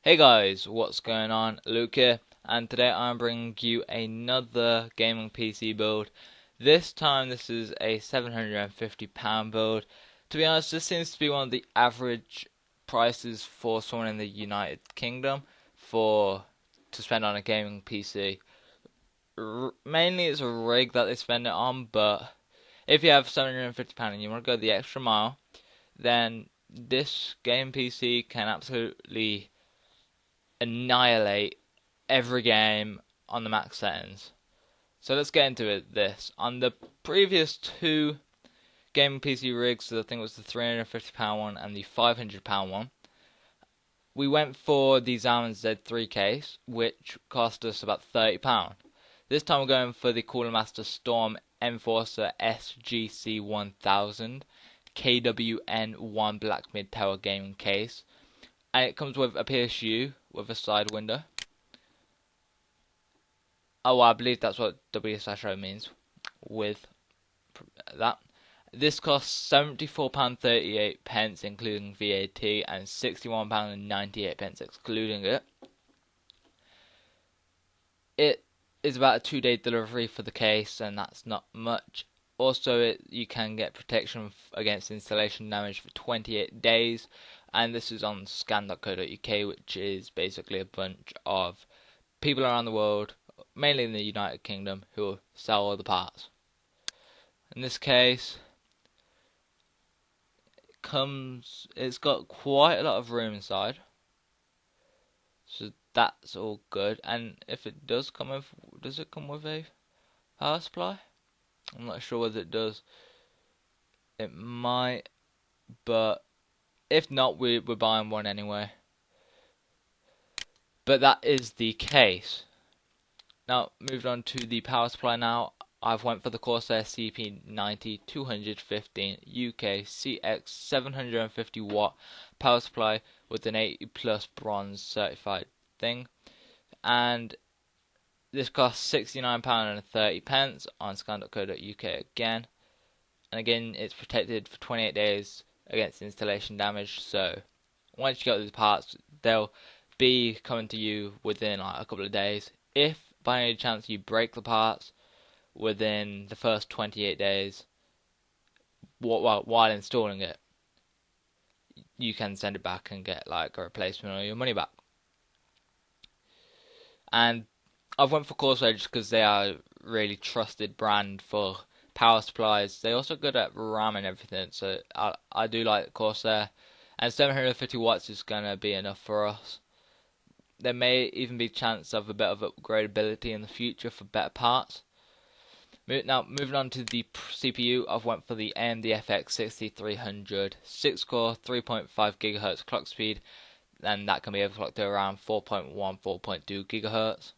Hey guys, what's going on? Luke here, and today I'm bringing you another gaming PC build. This time this is a £750 build. To be honest, this seems to be one of the average prices for someone in the United Kingdom to spend on a gaming PC. Mainly it's a rig that they spend it on, but if you have £750 and you want to go the extra mile, then this game PC can absolutely annihilate every game on the max settings. So let's get into this. On the previous two gaming PC rigs, so I think it was the £350 one and the £500 one, we went for the Zaman Z3 case, which cost us about £30. This time we're going for the Cooler Master Storm Enforcer SGC 1000 KWN1 Black Mid Tower gaming case, and it comes with a PSU with a side window. Oh, I believe that's what W/O means with that. This costs £74.38 including VAT and £61.98 excluding it. It is about a 2-day delivery for the case, and that's not much. Also, you can get protection against installation damage for 28 days, and this is on scan.co.uk, which is basically a bunch of people around the world, mainly in the United Kingdom, who sell all the parts. In this case, it's got quite a lot of room inside, so that's all good. And if it does come with, does it come with a power supply? I'm not sure whether it does. It might, but if not, we're buying one anyway. But that is the case. Now, moved on to the power supply now. I've went for the Corsair CP90 215 UK CX 750 watt power supply with an 80 plus bronze certified thing, and this costs £69.30 on scan.co.uk again, and again it's protected for 28 days against installation damage. So once you get these parts, they'll be coming to you within like a couple of days. If by any chance you break the parts within the first 28 days while installing it, you can send it back and get like a replacement or your money back. And I've went for Corsair just because they are a really trusted brand for power supplies. They're also good at RAM and everything, so I do like Corsair, and 750 watts is going to be enough for us. There may even be chance of a bit of upgradability in the future for better parts. Now, moving on to the CPU, I've went for the AMD FX 6300 6-core 3.5 GHz clock speed, and that can be overclocked to around 4.1 4.2 GHz.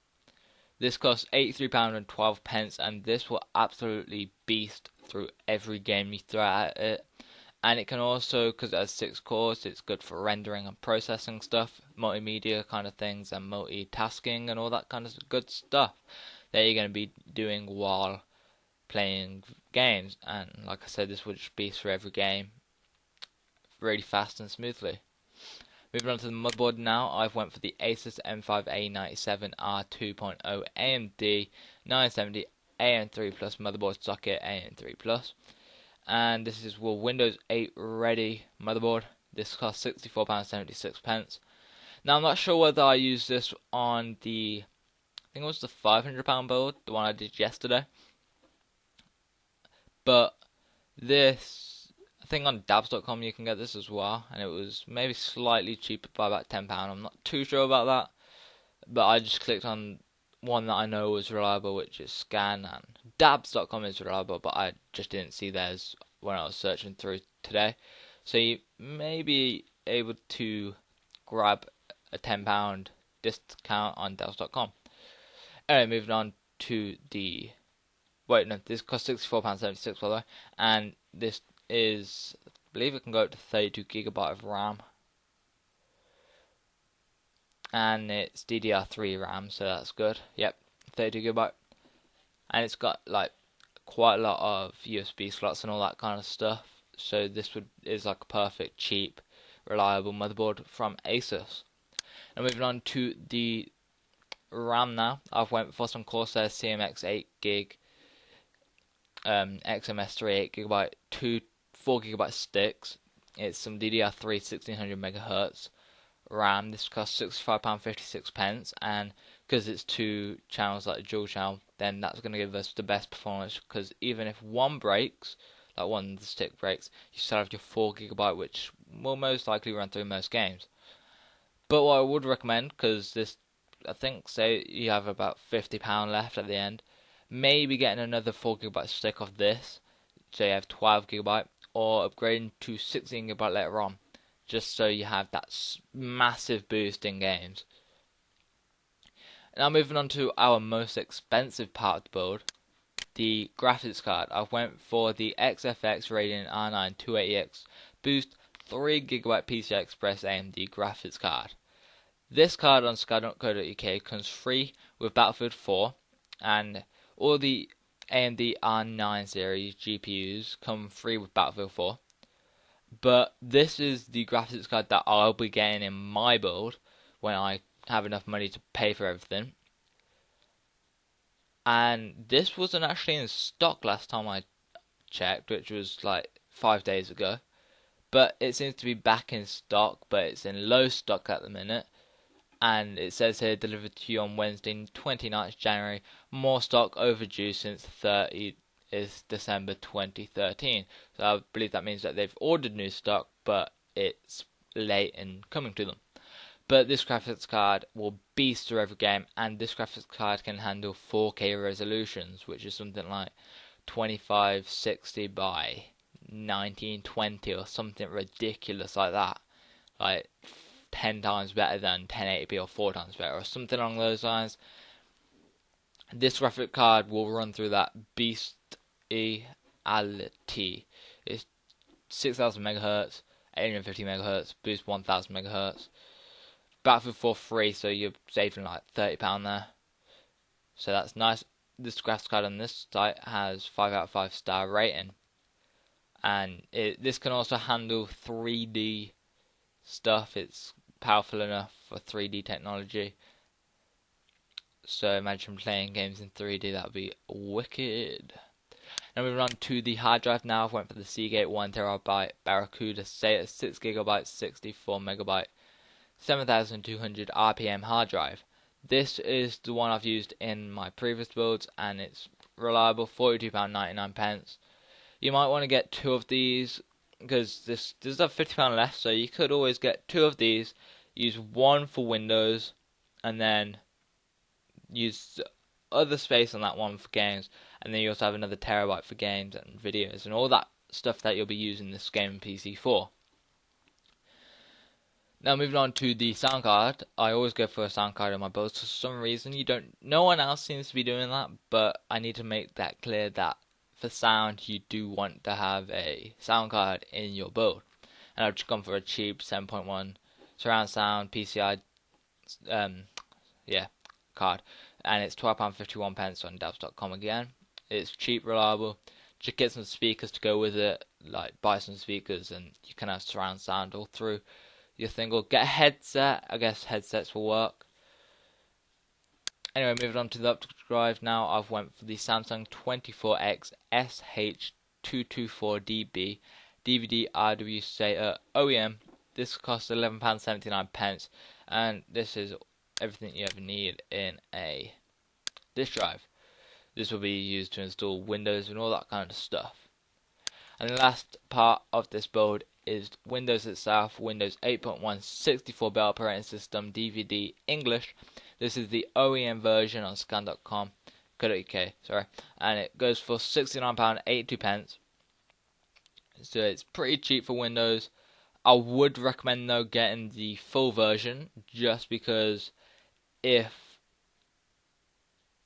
This costs £83.12, and this will absolutely beast through every game you throw at it. And it can also, because it has 6 cores, it's good for rendering and processing stuff, multimedia kind of things, and multitasking and all that kind of good stuff that you're going to be doing while playing games. And like I said, this would just beast through every game really fast and smoothly. Moving on to the motherboard now, I've went for the Asus M5A97R 2.0 AMD 970 AM3 Plus motherboard socket AM3 Plus. And this is Windows 8 ready motherboard. This costs £64.76. Now I'm not sure whether I used this on the, I think it was the £500 build, the one I did yesterday. But this, I think on dabs.com you can get this as well, and it was maybe slightly cheaper by about £10. I'm not too sure about that, but I just clicked on one that I know was reliable, which is Scan, and dabs.com is reliable, but I just didn't see theirs when I was searching through today. So you may be able to grab a £10 discount on dabs.com. Anyway, moving on to the, wait no, this costs £64.76 by the way, and this is, I believe it can go up to 32GB of RAM, and it's DDR3 RAM, so that's good. Yep, 32GB, and it's got like quite a lot of USB slots and all that kind of stuff. So this is like a perfect, cheap, reliable motherboard from Asus. And moving on to the RAM now. I've went for some Corsair CMX 8GB, XMS3 8GB, two 4GB sticks. It's some DDR3 1600 MHz RAM. This costs £65.56, and because it's two channels like a dual channel, then that's going to give us the best performance, because even if one breaks, like one of the stick breaks, you still have your 4GB, which will most likely run through most games. But what I would recommend, because this, I think, say you have about £50 left at the end, maybe getting another 4GB stick of this, so you have 12GB, or upgrading to 16GB later on, just so you have that massive boost in games. Now moving on to our most expensive part of the build, the graphics card. I went for the XFX Radeon R9 280X Boost 3GB PCI Express AMD graphics card. This card on sky.co.uk comes free with Battlefield 4, and all the AMD R9 series GPUs come free with Battlefield 4. But this is the graphics card that I'll be getting in my build when I have enough money to pay for everything. And this wasn't actually in stock last time I checked, which was like 5 days ago. But it seems to be back in stock, but it's in low stock at the minute. And it says here delivered to you on Wednesday, 29th January. More stock overdue since 30th is December 2013. So I believe that means that they've ordered new stock, but it's late in coming to them. But this graphics card will beast through every game, and this graphics card can handle 4K resolutions, which is something like 2560 by 1920 or something ridiculous like that. Like 10 times better than 1080p or 4 times better or something along those lines. This graphic card will run through that bestiality. It's 6000 MHz, 850 MHz, boost 1000 MHz. Battlefield 4 free, so you're saving like £30 there. So that's nice. This graphics card on this site has 5 out of 5 star rating. And this can also handle 3D stuff. It's powerful enough for 3D technology. So imagine playing games in 3D, that would be wicked. Now moving on to the hard drive now. I went for the Seagate 1TB Barracuda SATA 6GB 64MB 7200 RPM hard drive. This is the one I've used in my previous builds, and it's reliable, £42.99. You might want to get two of these, because there's £50 left, so you could always get two of these, use one for Windows, and then use the other space on that one for games, and then you also have another terabyte for games and videos and all that stuff that you'll be using this gaming PC for. Now moving on to the sound card, I always go for a sound card in my builds. For some reason, no one else seems to be doing that, but I need to make that clear that for sound, you do want to have a sound card in your build. And I've just gone for a cheap 7.1 surround sound PCI, card, and it's £12.51 on devs.com again. It's cheap, reliable. Just get some speakers to go with it, like buy some speakers, and you can have surround sound all through your thing, or get a headset. I guess headsets will work. Anyway, moving on to the optical drive now. I've went for the Samsung 24X SH224DB DVD RW SATA OEM. This costs £11.79, and this is everything you ever need in a disk drive. This will be used to install Windows and all that kind of stuff. And the last part of this build is Windows itself. Windows 8.1 64-bit operating system DVD English. This is the OEM version on scan.com, and it goes for £69.82. So it's pretty cheap for Windows. I would recommend though getting the full version, just because if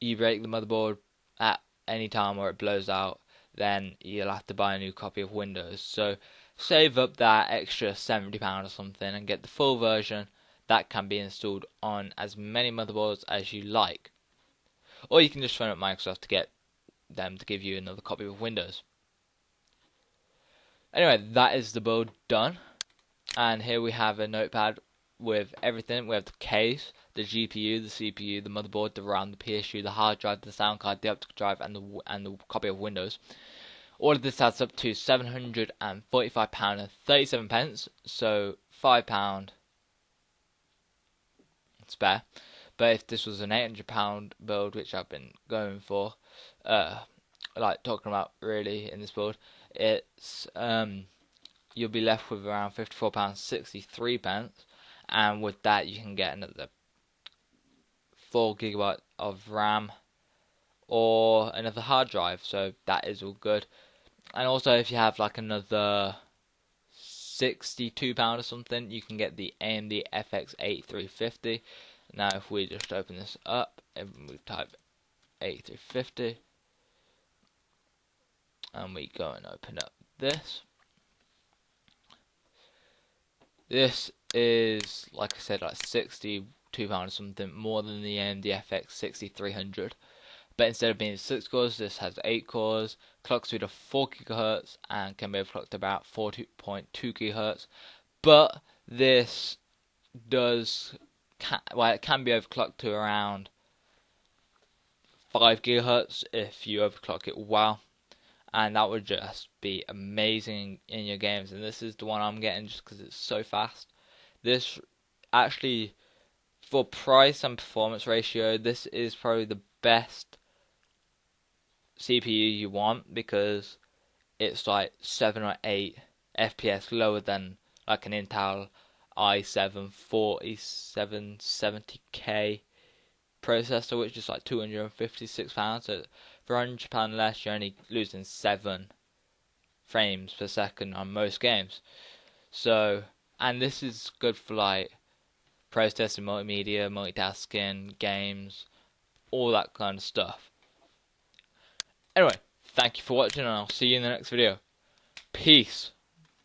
you break the motherboard at any time or it blows out, then you'll have to buy a new copy of Windows. So save up that extra £70 or something and get the full version that can be installed on as many motherboards as you like. Or you can just phone up Microsoft to get them to give you another copy of Windows. Anyway, that is the build done. And here we have a notepad with everything. We have the case, the GPU, the CPU, the motherboard, the RAM, the PSU, the hard drive, the sound card, the optical drive, and the copy of Windows. All of this adds up to £745.37. So £5 spare. But if this was an £800 build, which I've been going for, like talking about really in this build, it's you'll be left with around £54.63, and with that you can get another 4 GB of RAM or another hard drive, so that is all good. And also if you have like another £62 or something, you can get the AMD FX 8350. Now if we just open this up and we type 8350 and we go and open up this is, like I said, like £62 or something more than the AMD FX 6300. But instead of being 6 cores, this has 8 cores, clock speed of 4 GHz, and can be overclocked about 4.2 GHz. But this it can be overclocked to around 5 GHz if you overclock it well, and that would just be amazing in your games. And this is the one I'm getting just because it's so fast. This actually, for price and performance ratio, this is probably the best CPU you want, because it's like 7 or 8 FPS lower than like an Intel i7 4770K processor, which is like £256. So for £100 less, you're only losing 7 frames per second on most games. So, and this is good for like processing, multimedia, multitasking, games, all that kind of stuff. Anyway, thank you for watching, and I'll see you in the next video. Peace.